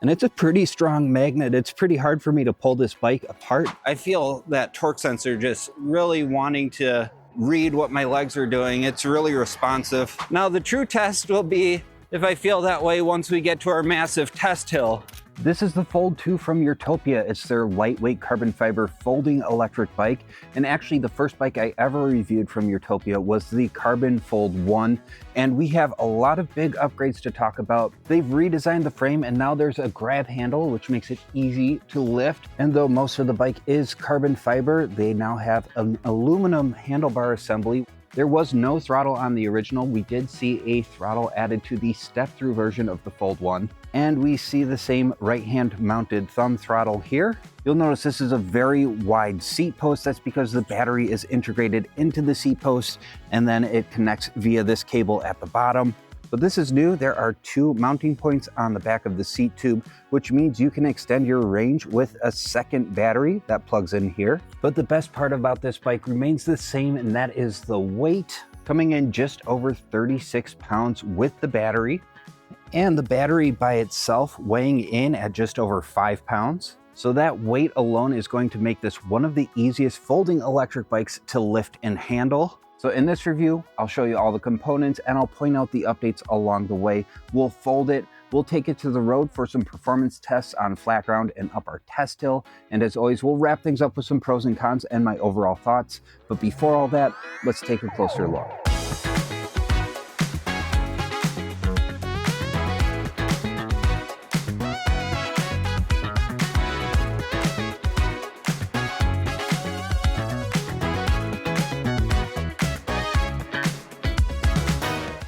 and it's a pretty strong magnet. It's pretty hard for me to pull this bike apart. I feel that torque sensor just really wanting to read what my legs are doing. It's really responsive. Now the true test will be if I feel that way once we get to our massive test hill. This is the Fold 2 from Urtopia. It's their lightweight carbon fiber folding electric bike. And actually the first bike I ever reviewed from Urtopia was the Carbon Fold 1. And we have a lot of big upgrades to talk about. They've redesigned the frame and now there's a grab handle, which makes it easy to lift. And though most of the bike is carbon fiber, they now have an aluminum handlebar assembly. There was no throttle on the original. We did see a throttle added to the step-through version of the Fold 1. And we see the same right-hand mounted thumb throttle here. You'll notice this is a very wide seat post. That's because the battery is integrated into the seat post and then it connects via this cable at the bottom. But this is new. There are 2 mounting points on the back of the seat tube, which means you can extend your range with a second battery that plugs in here. But the best part about this bike remains the same, and that is the weight, coming in just over 36 pounds with the battery, and the battery by itself weighing in at just over 5 pounds. So that weight alone is going to make this one of the easiest folding electric bikes to lift and handle. So in this review, I'll show you all the components and I'll point out the updates along the way. We'll fold it, we'll take it to the road for some performance tests on flat ground and up our test hill. And as always, we'll wrap things up with some pros and cons and my overall thoughts. But before all that, let's take a closer look.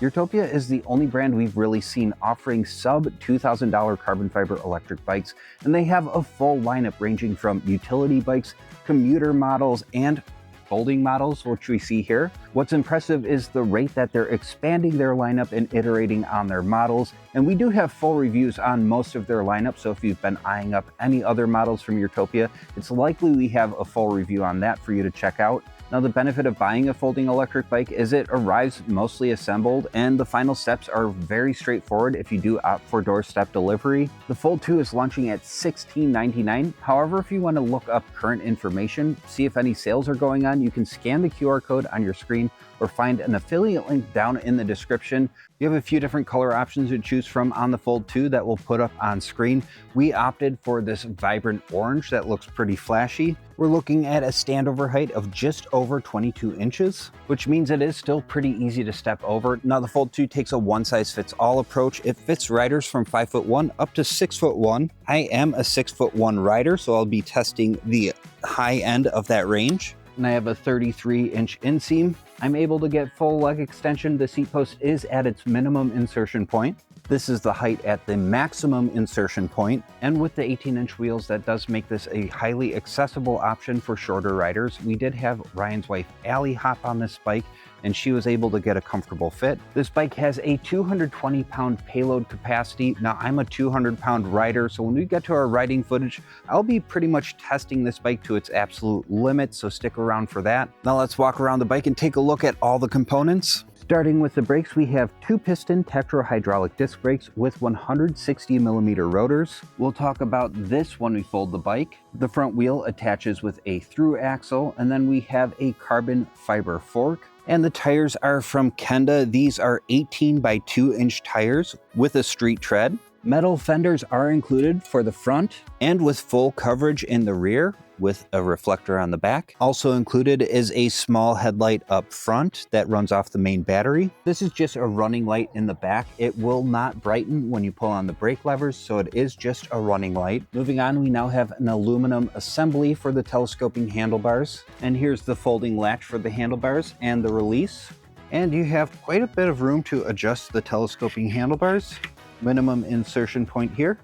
Urtopia is the only brand we've really seen offering sub $2,000 carbon fiber electric bikes, and they have a full lineup ranging from utility bikes, commuter models, and folding models, which we see here. What's impressive is the rate that they're expanding their lineup and iterating on their models. And we do have full reviews on most of their lineup, so if you've been eyeing up any other models from Urtopia, it's likely we have a full review on that for you to check out. Now, the benefit of buying a folding electric bike is it arrives mostly assembled, and the final steps are very straightforward if you do opt for doorstep delivery. The Fold 2 is launching at $16.99. However, if you want to look up current information, see if any sales are going on, you can scan the QR code on your screen or find an affiliate link down in the description. You have a few different color options to choose from on the Fold 2 that we'll put up on screen. We opted for this vibrant orange that looks pretty flashy. We're looking at a standover height of just over 22 inches, which means it is still pretty easy to step over. Now, the Fold 2 takes a one-size-fits-all approach. It fits riders from 5'1" up to 6'1". I am a 6'1" rider, so I'll be testing the high end of that range. And I have a 33-inch inseam. I'm able to get full leg extension. The seat post is at its minimum insertion point. This is the height at the maximum insertion point. And with the 18-inch wheels, that does make this a highly accessible option for shorter riders. We did have Ryan's wife, Allie, hop on this bike, and she was able to get a comfortable fit. This bike has a 220-pound payload capacity. Now, I'm a 200-pound rider, so when we get to our riding footage, I'll be pretty much testing this bike to its absolute limit, so stick around for that. Now, let's walk around the bike and take a look at all the components. Starting with the brakes, we have 2-piston Tetra-hydraulic disc brakes with 160mm rotors. We'll talk about this when we fold the bike. The front wheel attaches with a through axle, and then we have a carbon fiber fork. And the tires are from Kenda. These are 18 by 2-inch tires with a street tread. Metal fenders are included for the front and with full coverage in the rear with a reflector on the back. Also included is a small headlight up front that runs off the main battery. This is just a running light in the back. It will not brighten when you pull on the brake levers, so it is just a running light. Moving on, we now have an aluminum assembly for the telescoping handlebars. And here's the folding latch for the handlebars and the release. And you have quite a bit of room to adjust the telescoping handlebars. Minimum insertion point here.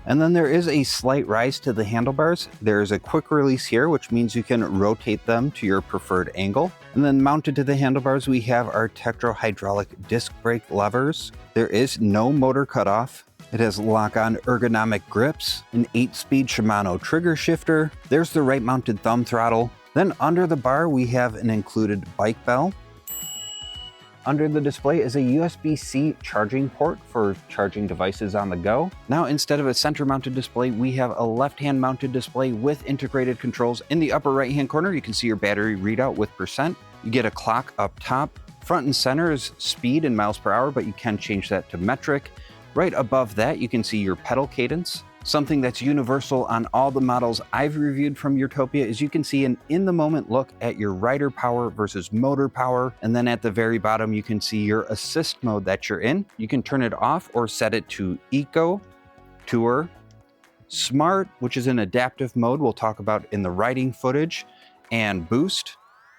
And then there is a slight rise to the handlebars. There is a quick release here, which means you can rotate them to your preferred angle. And then mounted to the handlebars, we have our Tetra-hydraulic disc brake levers. There is no motor cutoff. It has lock-on ergonomic grips, an 8-speed Shimano trigger shifter. There's the right-mounted thumb throttle. Then under the bar, we have an included bike bell. Under the display is a USB-C charging port for charging devices on the go. Now, instead of a center mounted display, we have a left-hand mounted display with integrated controls. In the upper right-hand corner, you can see your battery readout with percent. You get a clock up top. Front and center is speed in miles per hour, but you can change that to metric. Right above that, you can see your pedal cadence. Something that's universal on all the models I've reviewed from Urtopia is you can see an in-the-moment look at your rider power versus motor power. And then at the very bottom, you can see your assist mode that you're in. You can turn it off or set it to Eco, Tour, Smart, which is an adaptive mode we'll talk about in the riding footage, and Boost.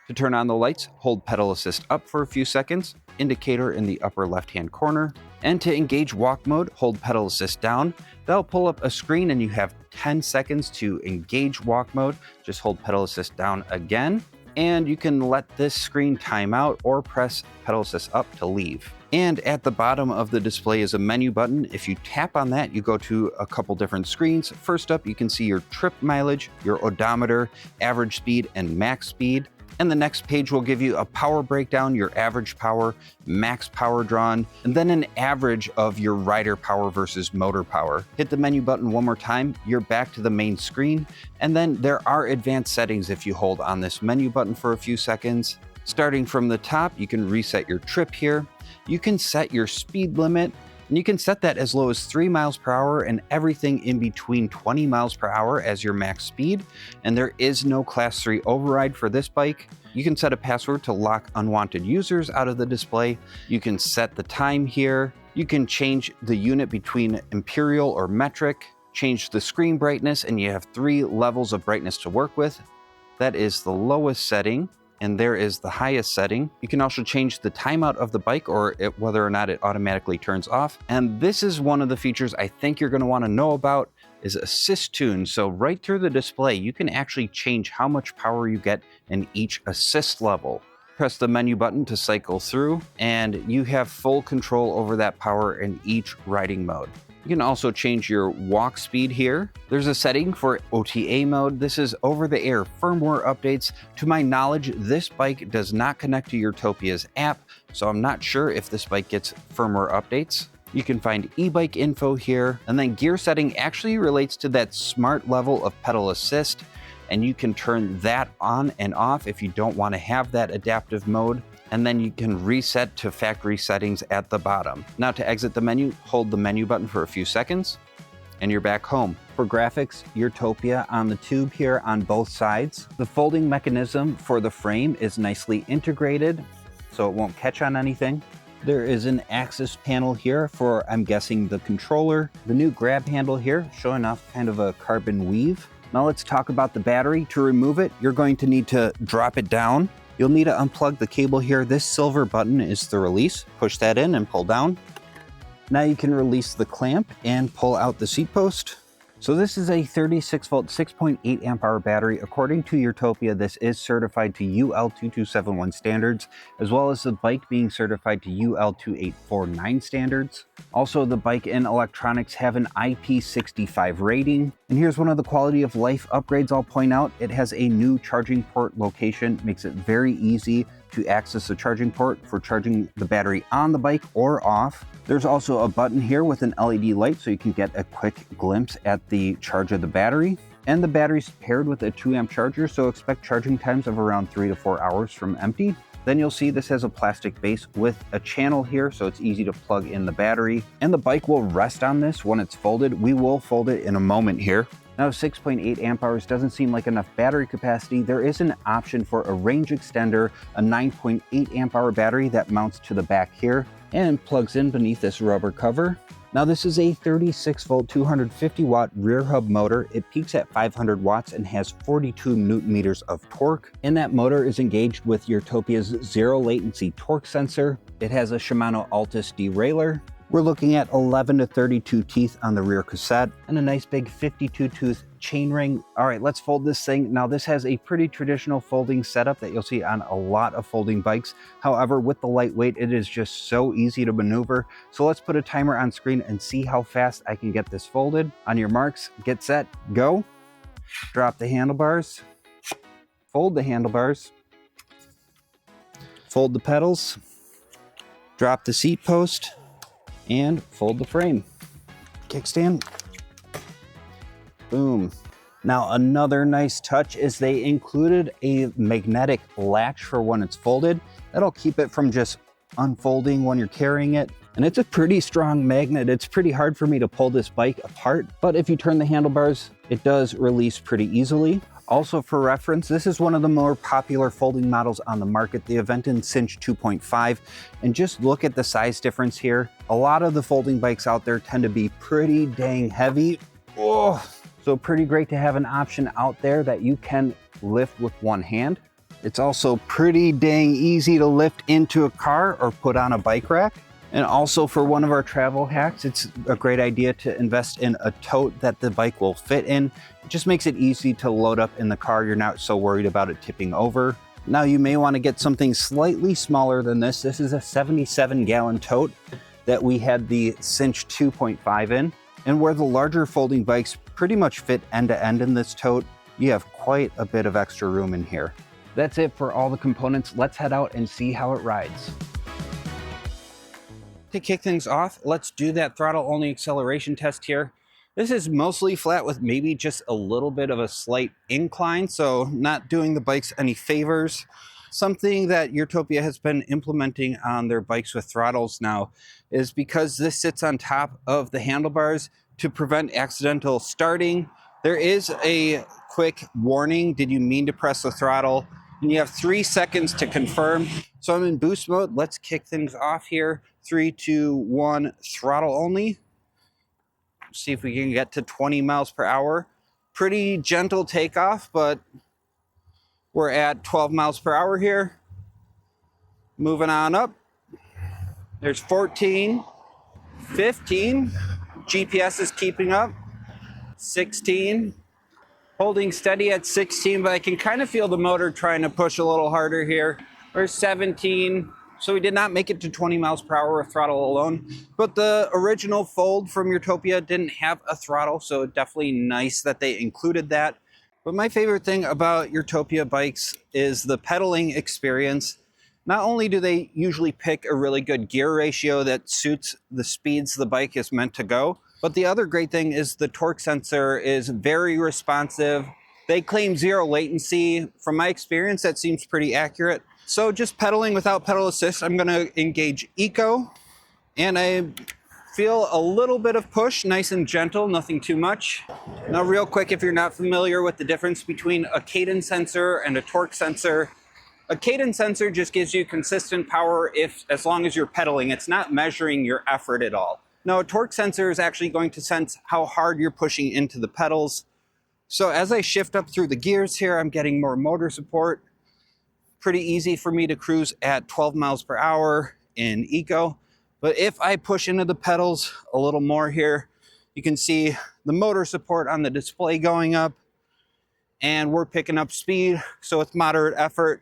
To turn on the lights, hold pedal assist up for a few seconds, indicator in the upper left-hand corner. And to engage walk mode, hold pedal assist down. That'll pull up a screen and you have 10 seconds to engage walk mode. Just hold pedal assist down again. And you can let this screen time out or press pedal assist up to leave. And at the bottom of the display is a menu button. If you tap on that, you go to a couple different screens. First up, you can see your trip mileage, your odometer, average speed, and max speed. And the next page will give you a power breakdown, your average power, max power drawn, and then an average of your rider power versus motor power. Hit the menu button one more time, you're back to the main screen. And then there are advanced settings if you hold on this menu button for a few seconds. Starting from the top, you can reset your trip here. You can set your speed limit, and you can set that as low as 3 miles per hour and everything in between 20 miles per hour as your max speed. And there is no class 3 override for this bike. You can set a password to lock unwanted users out of the display. You can set the time here. You can change the unit between imperial or metric, change the screen brightness, and you have 3 levels of brightness to work with. That is the lowest setting. And there is the highest setting. You can also change the timeout of the bike or whether or not it automatically turns off. And this is one of the features I think you're gonna wanna know about is assist tune. So right through the display, you can actually change how much power you get in each assist level. Press the menu button to cycle through and you have full control over that power in each riding mode. You can also change your walk speed here. There's a setting for OTA mode. This is over-the-air firmware updates. To my knowledge, this bike does not connect to Urtopia's app, so I'm not sure if this bike gets firmware updates. You can find e-bike info here, and then gear setting actually relates to that smart level of pedal assist, and you can turn that on and off if you don't want to have that adaptive mode. And then you can reset to factory settings at the bottom. Now to exit the menu, hold the menu button for a few seconds and you're back home. For graphics, Urtopia on the tube here on both sides. The folding mechanism for the frame is nicely integrated, so it won't catch on anything. There is an axis panel here for, I'm guessing, the controller. The new grab handle here, showing off kind of a carbon weave. Now let's talk about the battery. To remove it, you're going to need to drop it down. You'll need to unplug the cable here. This silver button is the release. Push that in and pull down. Now you can release the clamp and pull out the seat post. So this is a 36 volt, 6.8 amp hour battery. According to Urtopia, this is certified to UL 2271 standards, as well as the bike being certified to UL 2849 standards. Also, the bike and electronics have an IP65 rating. And here's one of the quality of life upgrades I'll point out. It has a new charging port location, makes it very easy to access the charging port for charging the battery on the bike or off. There's also a button here with an LED light so you can get a quick glimpse at the charge of the battery. And the battery's paired with a 2 amp charger, so expect charging times of around 3 to 4 hours from empty. Then you'll see this has a plastic base with a channel here, so it's easy to plug in the battery. And the bike will rest on this when it's folded. We will fold it in a moment here. Now 6.8 amp hours doesn't seem like enough battery capacity. There is an option for a range extender, a 9.8 amp hour battery that mounts to the back here and plugs in beneath this rubber cover. Now this is a 36 volt, 250 watt rear hub motor. It peaks at 500 watts and has 42 newton meters of torque. And that motor is engaged with Urtopia's zero latency torque sensor. It has a Shimano Altus derailleur. We're looking at 11 to 32 teeth on the rear cassette and a nice big 52 tooth chainring. All right, let's fold this thing. Now this has a pretty traditional folding setup that you'll see on a lot of folding bikes. However, with the lightweight, it is just so easy to maneuver. So let's put a timer on screen and see how fast I can get this folded. On your marks, get set, go. Drop the handlebars, fold the handlebars, fold the pedals, drop the seat post, and fold the frame. Kickstand. Boom. Now another nice touch is they included a magnetic latch for when it's folded. That'll keep it from just unfolding when you're carrying it. And it's a pretty strong magnet. It's pretty hard for me to pull this bike apart, but if you turn the handlebars, it does release pretty easily. Also for reference, this is one of the more popular folding models on the market, the Aventon Cinch 2.5. And just look at the size difference here. A lot of the folding bikes out there tend to be pretty dang heavy. Oh, so pretty great to have an option out there that you can lift with one hand. It's also pretty dang easy to lift into a car or put on a bike rack. And also for one of our travel hacks, it's a great idea to invest in a tote that the bike will fit in. It just makes it easy to load up in the car. You're not so worried about it tipping over. Now you may want to get something slightly smaller than this. This is a 77-gallon tote that we had the Cinch 2.5 in. And where the larger folding bikes pretty much fit end to end in this tote, you have quite a bit of extra room in here. That's it for all the components. Let's head out and see how it rides. To kick things off, let's do that throttle only acceleration test here. This is mostly flat with maybe just a little bit of a slight incline, so not doing the bikes any favors. Something that Urtopia has been implementing on their bikes with throttles now is because this sits on top of the handlebars to prevent accidental starting. There is a quick warning, did you mean to press the throttle? And you have 3 seconds to confirm. So I'm in boost mode. Let's kick things off here. 3, 2, 1, throttle only. See if we can get to 20 miles per hour. Pretty gentle takeoff, but we're at 12 miles per hour here. Moving on up. There's 14, 15. GPS is keeping up. 16. Holding steady at 16, but I can kind of feel the motor trying to push a little harder here. We're 17. So we did not make it to 20 miles per hour with throttle alone, but the original Fold from Urtopia didn't have a throttle, so definitely nice that they included that. But my favorite thing about Urtopia bikes is the pedaling experience. Not only do they usually pick a really good gear ratio that suits the speeds the bike is meant to go, but the other great thing is the torque sensor is very responsive. They claim zero latency. From my experience, that seems pretty accurate. So just pedaling without pedal assist, I'm gonna engage Eco, and I feel a little bit of push, nice and gentle, nothing too much. Now real quick, if you're not familiar with the difference between a cadence sensor and a torque sensor, a cadence sensor just gives you consistent power as long as you're pedaling. It's not measuring your effort at all. Now a torque sensor is actually going to sense how hard you're pushing into the pedals. So as I shift up through the gears here, I'm getting more motor support. Pretty easy for me to cruise at 12 miles per hour in Eco. But if I push into the pedals a little more here, you can see the motor support on the display going up, and we're picking up speed. So with moderate effort,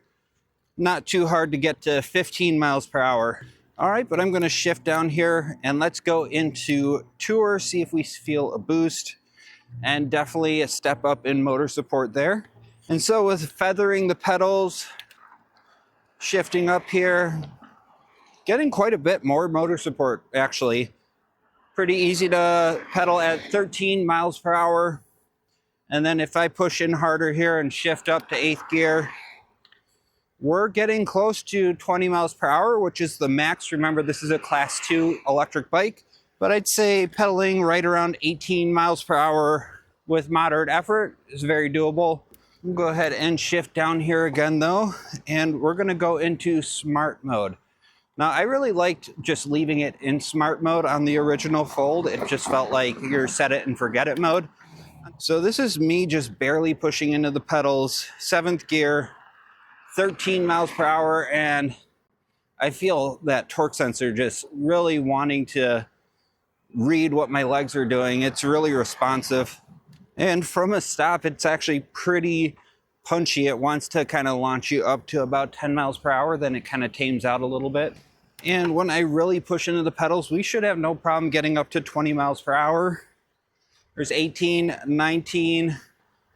not too hard to get to 15 miles per hour. All right, but I'm gonna shift down here and let's go into Tour, see if we feel a boost, and definitely a step up in motor support there. And so with feathering the pedals, shifting up here, getting quite a bit more motor support actually. Pretty easy to pedal at 13 miles per hour. And then if I push in harder here and shift up to 8th gear, we're getting close to 20 miles per hour, which is the max. Remember, this is a class 2 electric bike, but I'd say pedaling right around 18 miles per hour with moderate effort is very doable. We'll go ahead and shift down here again though, and we're gonna go into smart mode. Now, I really liked just leaving it in smart mode on the original Fold. It just felt like your set it and forget it mode. So this is me just barely pushing into the pedals, 7th gear, 13 miles per hour, and I feel that torque sensor just really wanting to read what my legs are doing. It's really responsive. And from a stop, it's actually pretty punchy. It wants to kind of launch you up to about 10 miles per hour, then it kind of tames out a little bit. And when I really push into the pedals, we should have no problem getting up to 20 miles per hour. There's 18, 19.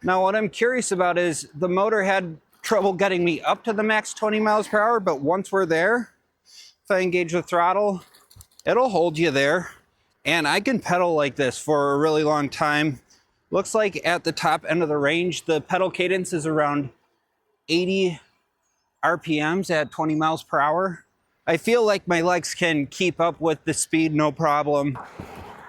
Now what I'm curious about is the motor had trouble getting me up to the max 20 miles per hour, but once we're there, If I engage the throttle, it'll hold you there. And I can pedal like this for a really long time. Looks like at the top end of the range, the pedal cadence is around 80 RPMs at 20 miles per hour. I feel like my legs can keep up with the speed, no problem.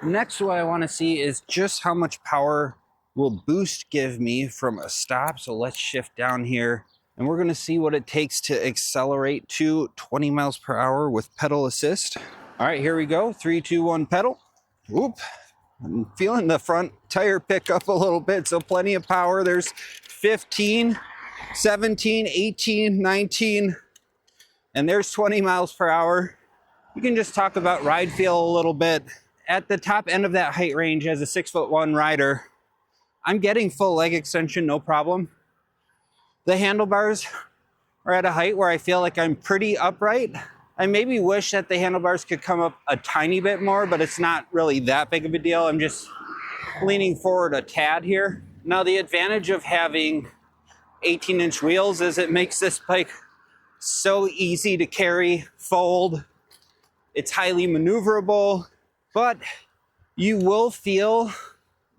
Next, what I want to see is just how much power will boost give me from a stop. So let's shift down here and we're going to see what it takes to accelerate to 20 miles per hour with pedal assist. All right, here we go. 3, 2, 1, pedal. Whoop. I'm feeling the front tire pick up a little bit, so plenty of power. There's 15, 17, 18, 19, and there's 20 miles per hour. You can just talk about ride feel a little bit. At the top end of that height range as a 6'1" rider, I'm getting full leg extension, no problem. The handlebars are at a height where I feel like I'm pretty upright. I maybe wish that the handlebars could come up a tiny bit more, but it's not really that big of a deal. I'm just leaning forward a tad here. Now, the advantage of having 18-inch wheels is it makes this bike so easy to carry, fold. It's highly maneuverable, but you will feel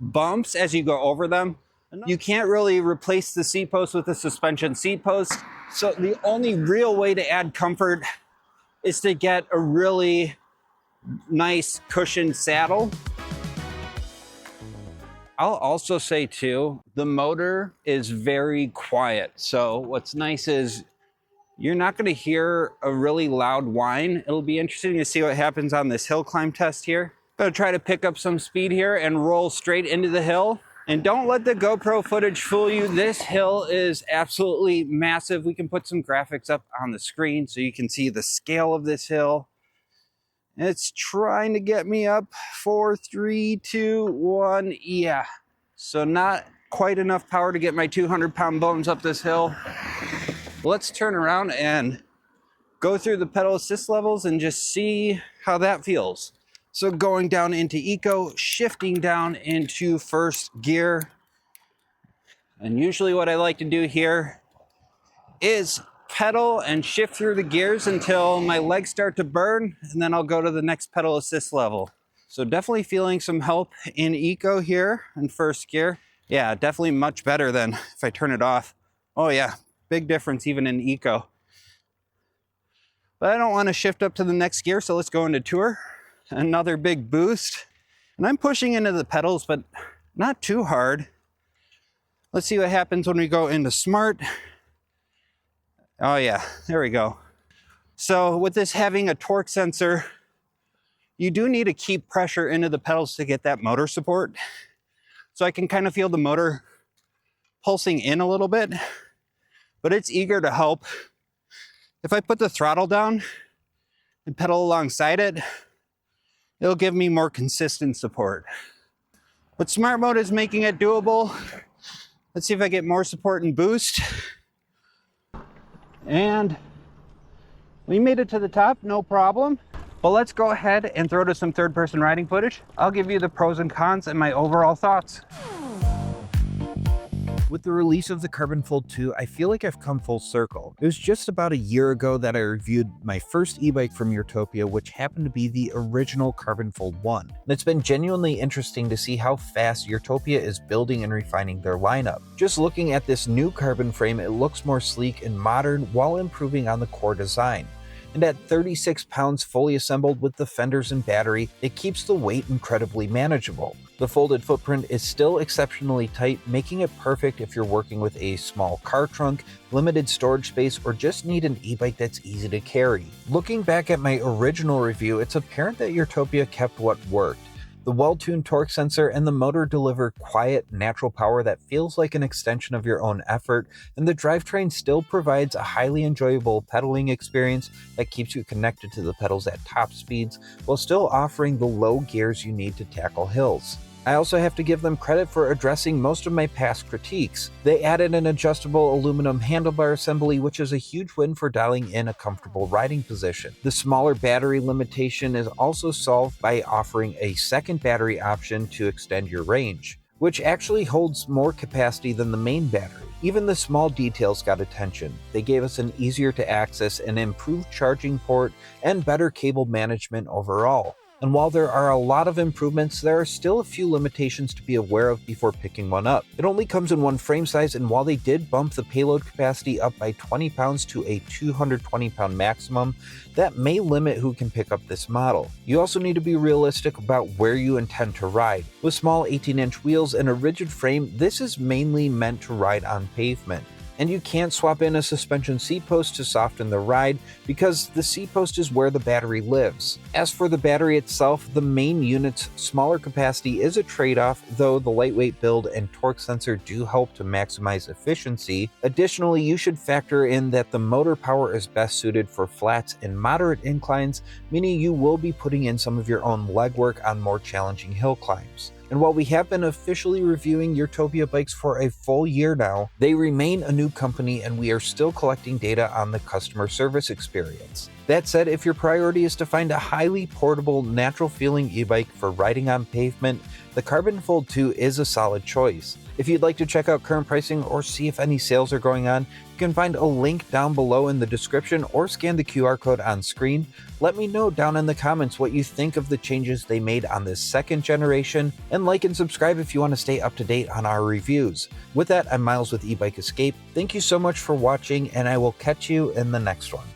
bumps as you go over them. You can't really replace the seat post with a suspension seat post. So the only real way to add comfort is to get a really nice cushioned saddle. I'll also say too, the motor is very quiet. So what's nice is you're not going to hear a really loud whine. It'll be interesting to see what happens on this hill climb test here. Gonna try to pick up some speed here and roll straight into the hill. And don't let the GoPro footage fool you. This hill is absolutely massive. We can put some graphics up on the screen so you can see the scale of this hill. It's trying to get me up. 4, 3, 2, 1. Yeah. So not quite enough power to get my 200-pound bones up this hill. Let's turn around and go through the pedal assist levels and just see how that feels. So going down into eco, shifting down into first gear. And usually what I like to do here is pedal and shift through the gears until my legs start to burn, and then I'll go to the next pedal assist level. So definitely feeling some help in eco here in first gear. Yeah, definitely much better than if I turn it off. Oh yeah, big difference even in eco. But I don't want to shift up to the next gear, so let's go into tour. Another big boost. And I'm pushing into the pedals, but not too hard. Let's see what happens when we go into smart. Oh yeah, there we go. So with this having a torque sensor, you do need to keep pressure into the pedals to get that motor support. So I can kind of feel the motor pulsing in a little bit, but it's eager to help. If I put the throttle down and pedal alongside it, it'll give me more consistent support. But smart mode is making it doable. Let's see if I get more support and boost. And we made it to the top, no problem. But let's go ahead and throw to some third-person riding footage. I'll give you the pros and cons and my overall thoughts. With the release of the Carbon Fold 2, I feel like I've come full circle. It was just about a year ago that I reviewed my first e-bike from Urtopia, which happened to be the original Carbon Fold 1. And it's been genuinely interesting to see how fast Urtopia is building and refining their lineup. Just looking at this new carbon frame, it looks more sleek and modern while improving on the core design. And at 36 pounds fully assembled with the fenders and battery, it keeps the weight incredibly manageable. The folded footprint is still exceptionally tight, making it perfect if you're working with a small car trunk, limited storage space, or just need an e-bike that's easy to carry. Looking back at my original review, it's apparent that Urtopia kept what worked. The well-tuned torque sensor and the motor deliver quiet, natural power that feels like an extension of your own effort, and the drivetrain still provides a highly enjoyable pedaling experience that keeps you connected to the pedals at top speeds, while still offering the low gears you need to tackle hills. I also have to give them credit for addressing most of my past critiques. They added an adjustable aluminum handlebar assembly, which is a huge win for dialing in a comfortable riding position. The smaller battery limitation is also solved by offering a second battery option to extend your range, which actually holds more capacity than the main battery. Even the small details got attention. They gave us an easier to access and improved charging port and better cable management overall. And while there are a lot of improvements, there are still a few limitations to be aware of before picking one up. It only comes in one frame size, and while they did bump the payload capacity up by 20 pounds to a 220 pound maximum, that may limit who can pick up this model. You also need to be realistic about where you intend to ride. With small 18-inch wheels and a rigid frame, this is mainly meant to ride on pavement. And you can't swap in a suspension seat post to soften the ride because the seat post is where the battery lives. As for the battery itself, the main unit's smaller capacity is a trade-off, though the lightweight build and torque sensor do help to maximize efficiency. Additionally, you should factor in that the motor power is best suited for flats and moderate inclines, meaning you will be putting in some of your own legwork on more challenging hill climbs. And while we have been officially reviewing Urtopia bikes for a full year now, they remain a new company and we are still collecting data on the customer service experience. That said, if your priority is to find a highly portable, natural-feeling e-bike for riding on pavement, the Carbon Fold 2 is a solid choice. If you'd like to check out current pricing or see if any sales are going on, you can find a link down below in the description or scan the QR code on screen. Let me know down in the comments what you think of the changes they made on this second generation, and like and subscribe if you want to stay up to date on our reviews. With that, I'm Miles with eBike Escape. Thank you so much for watching, and I will catch you in the next one.